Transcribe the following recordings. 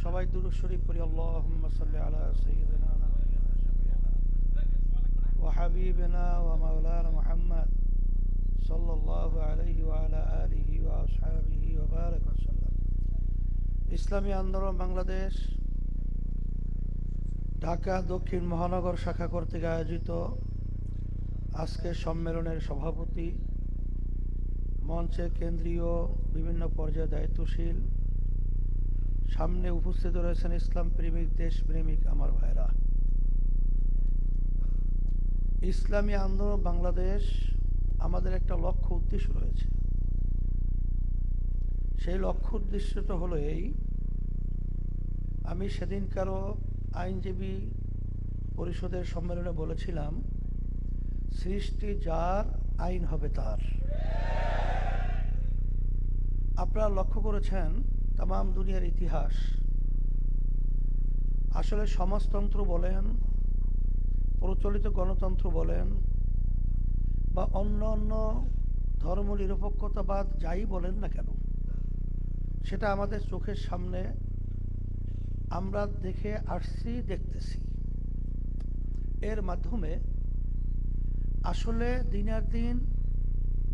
সবাই দুরূদ শরীফ পড়ি। আল্লাহুম্মা সাল্লি আলা সাইয়্যিদিনা নাবিয়িনা শাফিঈনা ওয়া হাবিবিনা ওয়া মাওলানা মুহাম্মদ সাল্লাল্লাহু আলাইহি ওয়া আলা আলিহি ওয়া আসহাবিহি ওয়া বারাক ওয়া সাল্লাম। ইসলামী আন্দোলন বাংলাদেশ ঢাকা দক্ষিণ মহানগর শাখা কর্তৃক আয়োজিত আজকের সম্মেলনের সভাপতি, মঞ্চে কেন্দ্রীয় বিভিন্ন পর্যায়ে দায়িত্বশীল, সামনে উপস্থিত রয়েছেন ইসলাম প্রেমিক, দেশপ্রেমিক আমার ভাইরা। ইসলামী আন্দোলন বাংলাদেশ আমাদের একটা লক্ষ্য উদ্দেশ্য রয়েছে। সেই লক্ষ্য উদ্দেশ্যটা হলো এই, আমি সেদিনকারও আইনজীবী পরিষদের সম্মেলনে বলেছিলাম, সৃষ্টি যার, আইন হবে তার। আপনারা লক্ষ্য করেছেন তামাম দুনিয়ার ইতিহাস, আসলে সমাজতন্ত্র বলেন, প্রচলিত গণতন্ত্র বলেন, বা অন্য অন্য ধর্মনিরপেক্ষতাবাদ যাই বলেন না কেন, সেটা আমাদের চোখের সামনে আমরা দেখে আসছি, দেখতেছি। এর মাধ্যমে আসলে দিনের দিন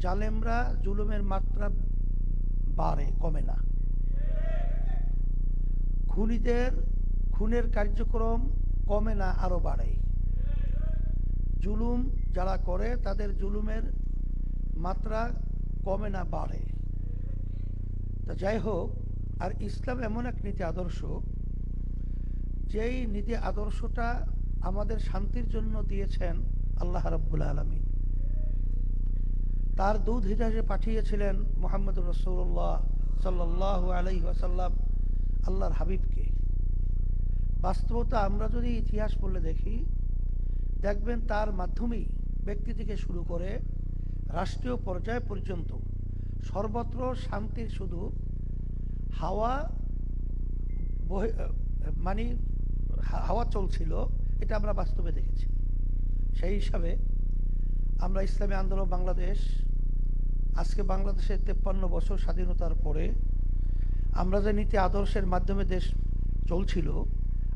জালেমরা জুলুমের মাত্রা বাড়ে, কমে না। খুনিদের খুনের কার্যক্রম কমে না, আরো বাড়ে। জুলুম যারা করে তাদের জুলুমের মাত্রা কমে না, বাড়ে। তা যাই হোক, আর ইসলাম এমন এক নীতি আদর্শ, যেই নীতি আদর্শটা আমাদের শান্তির জন্য দিয়েছেন আল্লাহ রাব্বুল আলামিন। তার দূত হিসেবে পাঠিয়েছিলেন মুহাম্মদ রাসূলুল্লাহ সাল্লাল্লাহু আলাইহি ওয়াসাল্লাম, আল্লাহর হাবিবকে। বাস্তবতা আমরা যদি ইতিহাস পড়লে দেখি, দেখবেন তার মাধ্যমেই ব্যক্তি থেকে শুরু করে রাষ্ট্রীয় পর্যায় পর্যন্ত সর্বত্র শান্তির শুধু হাওয়া মানে হাওয়া চলছিল, এটা আমরা বাস্তবে দেখেছি। সেই হিসাবে আমরা ইসলামী আন্দোলন বাংলাদেশ, আজকে বাংলাদেশের 53 বছর স্বাধীনতার পরে আমরা যে নীতি আদর্শের মাধ্যমে দেশ চলছিল,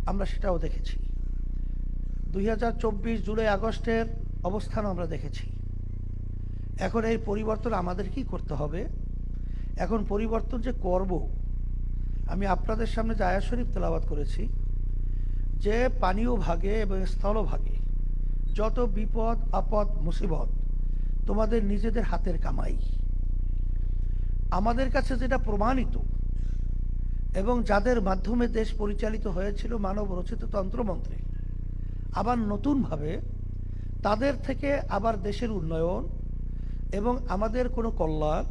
আমরা সেটাও দেখেছি। 2024 জুলাই আগস্টের অবস্থান আমরা দেখেছি। এখন এই পরিবর্তন আমাদের কি করতে হবে? এখন পরিবর্তন যে করব, আমি আপনাদের সামনে যে আয়াত শরীফ তেলাওয়াত করেছি, যে পানীয় ভাগে এবং স্থলভাগে যত বিপদ আপদ মুসিবত তোমাদের নিজেদের হাতের কামাই, আমাদের কাছে যেটা প্রমাণিত এবং যাদের মাধ্যমে দেশ পরিচালিত হয়েছিল মানব রচিত তন্ত্রমন্ত্রে, আবার নতুনভাবে তাদের থেকে আবার দেশের উন্নয়ন এবং আমাদের কোনো কল্যাণ,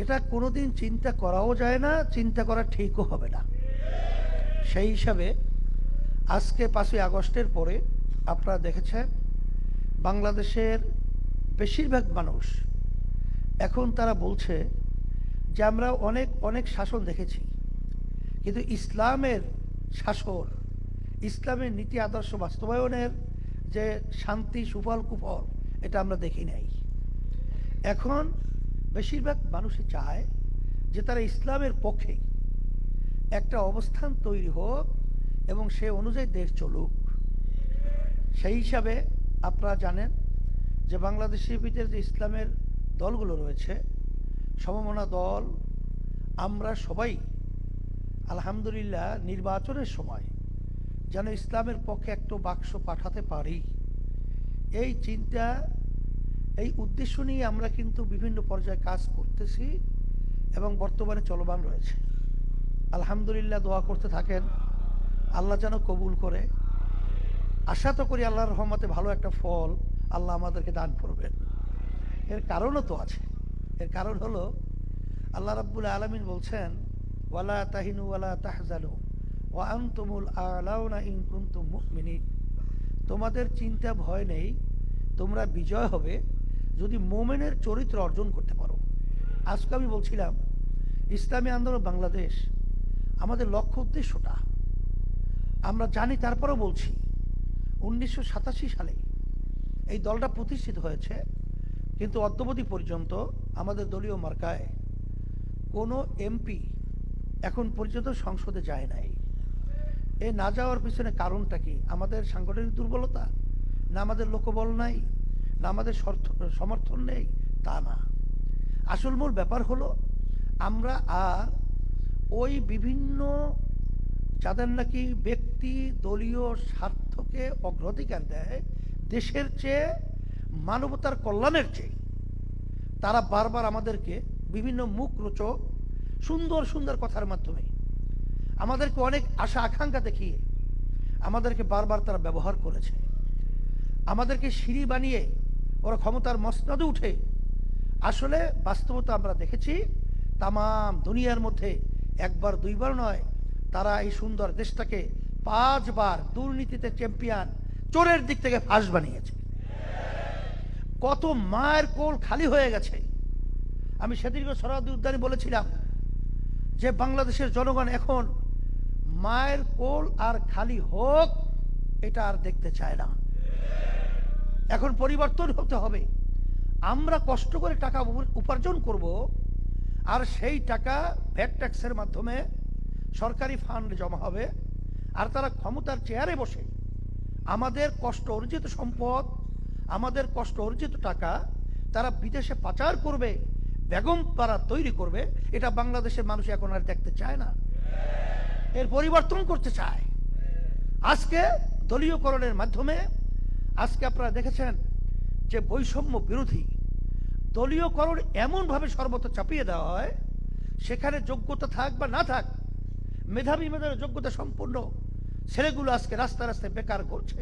এটা কোনোদিন চিন্তা করাও যায় না, চিন্তা করা ঠিকও হবে না। সেই হিসাবে আজকে 5ই আগস্টের পরে আপনারা দেখেছেন বাংলাদেশের বেশিরভাগ মানুষ এখন তারা বলছে যে আমরা অনেক অনেক শাসন দেখেছি, কিন্তু ইসলামের শাসন, ইসলামের নীতি আদর্শ বাস্তবায়নের যে শান্তি, সুফল কুফল, এটা আমরা দেখি নাই। এখন বেশিরভাগ মানুষই চায় যে তারা ইসলামের পক্ষে একটা অবস্থান তৈরি হোক এবং সে অনুযায়ী দেশ চলুক। সেই হিসাবে আপনারা জানেন যে বাংলাদেশের ভিতরে যে ইসলামের দলগুলো রয়েছে, সমমনা দল, আমরা সবাই আলহামদুলিল্লাহ নির্বাচনের সময় যেন ইসলামের পক্ষে একটা বাক্স পাঠাতে পারি, এই চিন্তা, এই উদ্দেশ্য নিয়ে আমরা কিন্তু বিভিন্ন পর্যায়ে কাজ করতেছি এবং বর্তমানে চলমান রয়েছে। আলহামদুলিল্লাহ, দোয়া করতে থাকেন, আল্লাহ যেন কবুল করে। আশা তো করি আল্লাহর রহমতে ভালো একটা ফল আল্লাহ আমাদেরকে দান করবেন। এর কারণও তো আছে। এর কারণ হলো আল্লাহ রাব্বুল আলামিন বলছেন, ওয়ালা তাহিনু ওয়ালা তাহজানু ওয়া আনতুমুল আ'লাউনা ইন কুনতুম মুমিনিন। তোমাদের চিন্তা ভয় নেই, তোমরা বিজয় হবে যদি মুমিনের চরিত্র অর্জন করতে পারো। আজকে আমি বলছিলাম ইসলামী আন্দোলন বাংলাদেশ, আমাদের লক্ষ্য উদ্দেশ্যটা আমরা জানি, তারপরেও বলছি 1987 সালে এই দলটা প্রতিষ্ঠিত হয়েছে, কিন্তু অদ্যাবধি পর্যন্ত আমাদের দলীয় মার্কায় কোনো এমপি এখন পর্যন্ত সংসদে যায় নাই। এ না যাওয়ার পিছনে কারণটা কি? আমাদের সাংগঠনিক দুর্বলতা, না আমাদের লোকবল নাই, না আমাদের সমর্থন নেই? তা না। আসল মূল ব্যাপার হলো আমরা আর ওই বিভিন্ন যাদের নাকি ব্যক্তি দলীয় স্বার্থকে অগ্রাধিকার দেয় দেশের চেয়ে, মানবতার কল্যাণের চেয়ে, তারা বারবার আমাদেরকে বিভিন্ন মুখ রোচক সুন্দর সুন্দর কথার মাধ্যমে আমাদেরকে অনেক আশা আকাঙ্ক্ষা দেখিয়ে আমাদেরকে বারবার তারা ব্যবহার করেছে। আমাদেরকে সিঁড়ি বানিয়ে ওরা ক্ষমতার মসনদে উঠে, আসলে বাস্তবতা আমরা দেখেছি তামাম দুনিয়ার মধ্যে একবার দুইবার নয়, তারা এই সুন্দর দেশটাকে 5 বার দুর্নীতিতে চ্যাম্পিয়ন, চোরের দিক থেকে ফাঁস বানিয়েছে। কত মায়ের কোল খালি হয়ে গেছে। আমি সেদিন সরোয়ার্দী উদ্যানে বলেছিলাম যে বাংলাদেশের জনগণ এখন মায়ের কোল আর খালি হোক এটা আর দেখতে চায় না। এখন পরিবর্তন হতে হবে। আমরা কষ্ট করে টাকা উপার্জন করব, আর সেই টাকা ভ্যাট ট্যাক্সের মাধ্যমে সরকারি ফান্ড জমা হবে, আর তারা ক্ষমতার চেয়ারে বসে আমাদের কষ্ট অর্জিত সম্পদ, আমাদের কষ্ট অর্জিত টাকা তারা বিদেশে পাচার করবে, বেগম পাড়া তৈরি করবে। এটা বাংলাদেশের মানুষ এখন আর দেখতে চায় না, এর পরিবর্তন করতে চায়। আজকে দলীয়করণের মাধ্যমে আজকে আপনারা দেখেছেন যে বৈষম্য বিরোধী দলীয়করণ এমনভাবে সর্বত্র চাপিয়ে দেওয়া হয়, সেখানে যোগ্যতা থাক বা না থাক, মেধাবী যোগ্যতা সম্পূর্ণ ছেলেগুলো আজকে রাস্তা রাস্তায় বেকার করছে,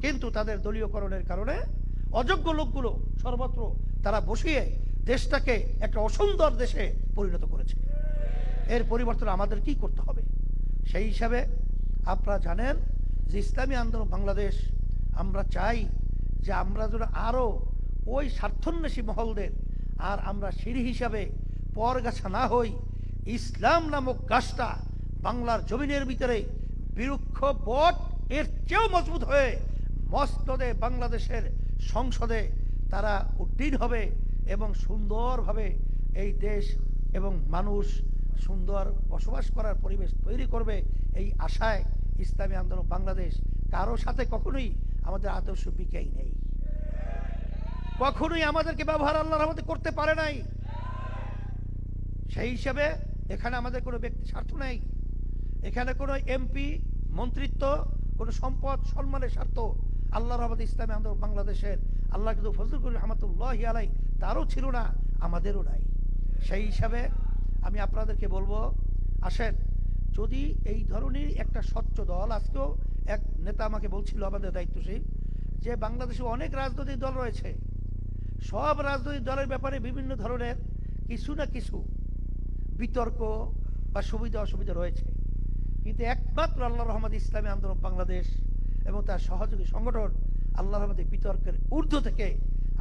কিন্তু তাদের দলীয়করণের কারণে অযোগ্য লোকগুলো সর্বত্র তারা বসিয়ে দেশটাকে একটা অসুন্দর দেশে পরিণত করেছে। এর পরিবর্তন আমাদের কি করতে হবে? সেই হিসাবে আপনারা জানেন যে ইসলামী আন্দোলন বাংলাদেশ, আমরা চাই যে আমরা যেন আরো ওই স্বার্থন্বেষী মহলদের আর আমরা সিঁড়ি হিসাবে পরগাছা না হই, ইসলাম নামক গাছটা বাংলার জমিনের ভিতরে বৃক্ষ বট এর চেয়েও মজবুত হয়ে মসনদে বাংলাদেশের সংসদে তারা উড্ডীন হবে এবং সুন্দরভাবে এই দেশ এবং মানুষ সুন্দর বসবাস করার পরিবেশ তৈরি করবে। এই আশায় ইসলামী আন্দোলন বাংলাদেশ কারো সাথে কখনোই আমাদের আদর্শ বিকাই নেই, কখনোই আমাদেরকে ব্যবহার আল্লাহর রহমতে করতে পারে নাই। সেই হিসাবে এখানে আমাদের কোনো ব্যক্তি স্বার্থ নেই, এখানে কোনো এমপি মন্ত্রিত্ব, কোনো সম্পদ সম্মানের স্বার্থ আল্লাহর রহমতে ইসলামী আন্দোলন বাংলাদেশের আল্লাহ কিন্তু ফজলুল রহমতুল্লাহি আলাই তারও ছিল না, আমাদেরও নাই। সেই হিসাবে আমি আপনাদেরকে বলবো, আসেন যদি এই ধরনের একটা স্বচ্ছ দল, আজকেও এক নেতা আমাকে বলছিল আমাদের দায়িত্বশীল যে বাংলাদেশে অনেক রাজনৈতিক দল রয়েছে, সব রাজনৈতিক দলের ব্যাপারে বিভিন্ন ধরনের কিছু না কিছু বিতর্ক বা সুবিধা অসুবিধা রয়েছে, কিন্তু একমাত্র আল্লাহর রহমত ইসলামী আন্দোলন বাংলাদেশ এবং তার সহযোগী সংগঠন আল্লাহর রহমতে বিতর্কের ঊর্ধ্ব থেকে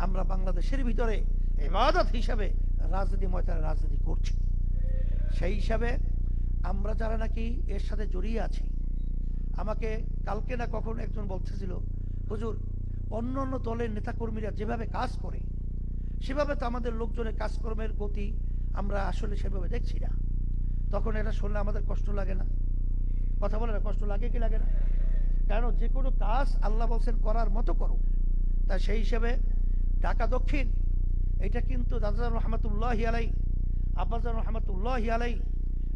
আমরা বাংলাদেশের ভিতরে ইবাদত হিসাবে রাজনীতি ময়দানে রাজনীতি করছি। সেই হিসাবে আমরা যারা নাকি এর সাথে জড়িয়ে আছি, আমাকে কালকে না কখন একজন বলতেছিল, হুজুর অন্য অন্য দলের নেতাকর্মীরা যেভাবে কাজ করে সেভাবে তো আমাদের লোকজনের কাজকর্মের গতি আমরা আসলে সেভাবে দেখছি না। তখন এটা শুনলে আমাদের কষ্ট লাগে না? কথা বলে না, কষ্ট লাগে কি লাগে না? কারণ যে কোনো কাজ আল্লাহ বলছেন করার মতো করো। তা সেই হিসাবে ঢাকা দক্ষিণ এটা কিন্তু দাদা রহমতুল্লাহি আলাই, আব্বাজান রহমতুল্লাহি আলাই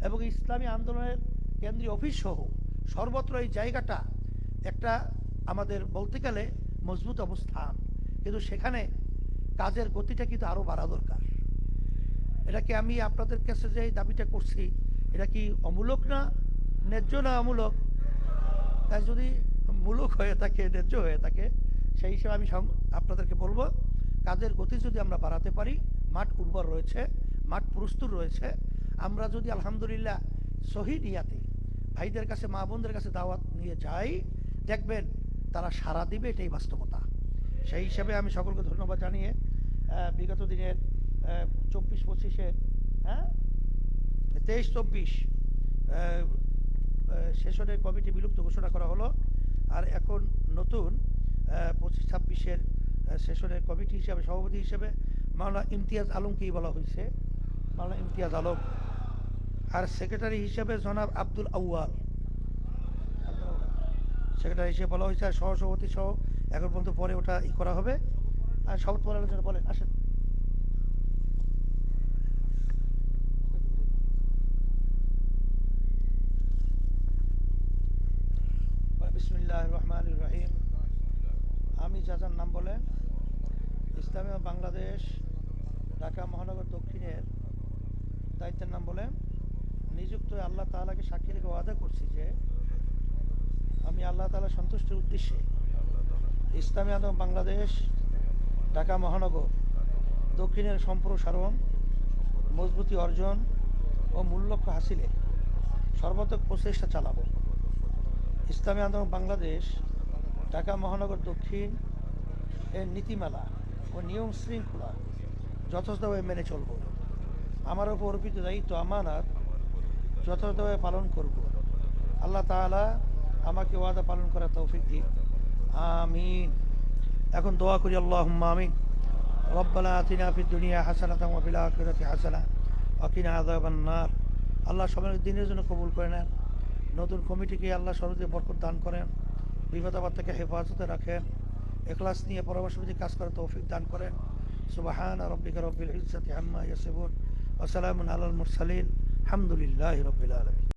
এবং ইসলামী আন্দোলনের কেন্দ্রীয় অফিস সহ সর্বত্র এই জায়গাটা একটা আমাদের বলতে গেলে মজবুত অবস্থান, কিন্তু সেখানে কাজের গতিটা কিন্তু আরো বাড়া দরকার। এটা কি আমি আপনাদের কাছে যে দাবিটা করছি, এটা কি অমূলক না, ন্যায্য না অমূলক? তাই যদি মূলক হয়ে থাকে, ন্যায্য হয়ে থাকে, সেই হিসেবে আমি আপনাদেরকে বলবো কাজের গতি যদি আমরা বাড়াতে পারি, মাঠ উর্বর রয়েছে, মাঠ প্রস্তুত রয়েছে, আমরা যদি আলহামদুলিল্লাহ সহি নিয়াতে ভাইদের কাছে মা বোনদের কাছে দাওয়াত নিয়ে যাই, দেখবেন তারা সাড়া দিবে, এটাই বাস্তবতা। সেই হিসাবে আমি সকলকে ধন্যবাদ জানিয়ে বিগত দিনের 24-25-এর 23-24 সেশনের কমিটি বিলুপ্ত ঘোষণা করা হলো, আর এখন নতুন 25-26-এর সেশনের কমিটি হিসাবে সভাপতি হিসেবে মাওলানা ইমতিয়াজ আলমকেই বলা হয়েছে। মাওলানা ইমতিয়াজ আলম আর সেক্রেটারি হিসেবে জনাব আব্দুল আউয়াল, সেক্রেটারি হিসেবে বলা হয়েছে, আর সহসভাপতি সহ এখন পর্যন্ত পরে ওটা করা হবে। আর শপথ বলার জন্য বলেন, আসেন। বিসমিল্লাহ রহমান রহিম। আমি যার নাম বলেন, ইসলামী বাংলাদেশ ঢাকা মহানগর দক্ষিণের দায়িত্বের নাম বলেন, নিযুক্ত আল্লাহ তাআলাকে সাক্ষী রেখে ওয়াদা করছি যে আমি আল্লাহ তাআলা সন্তুষ্টির উদ্দেশ্যে ইসলামী আন্দোলন বাংলাদেশ ঢাকা মহানগর দক্ষিণের সম্প্রসারণ, মজবুতি অর্জন ও মূল লক্ষ্য হাসিলে সর্বাত্মক প্রচেষ্টা চালাবো। ইসলামী আন্দোলন বাংলাদেশ ঢাকা মহানগর দক্ষিণ এর নীতিমালা ও নিয়ম শৃঙ্খলা যথাযথভাবে মেনে চলব। আমার উপর অর্পিত দায়িত্ব আমানত যথাযথভাবে পালন করব। আল্লাহ তাআলা আমাকে ওয়াদা পালন করার তৌফিক দিন, আমিন। এখন দোয়া করি, আল্লাহুম্মা আমিন। রব্বানা আতিনা ফিদ দুনিয়া হাসানাতাও ওয়া ফিল আখিরাতি হাসানাহ ওয়া কিনা আযাবান নার। আল্লাহ সবার দিনের জন্য কবুল করে নেন। নতুন কমিটিকে আল্লাহ সর্বদা বরকত দান করেন, বিপদ আপদ থেকে হেফাজতে রাখেন, ইখলাস নিয়ে পরামর্শ অনুযায়ী কাজ করার তৌফিক দান করেন। সুবহান রাব্বিকা রব্বিল ইজ্জাতি আম্মা ইয়াসিফুন ওয়া সালামুন আলাল মুরসালিন, আলহামদুলিল্লাহি রাব্বিল আলামিন।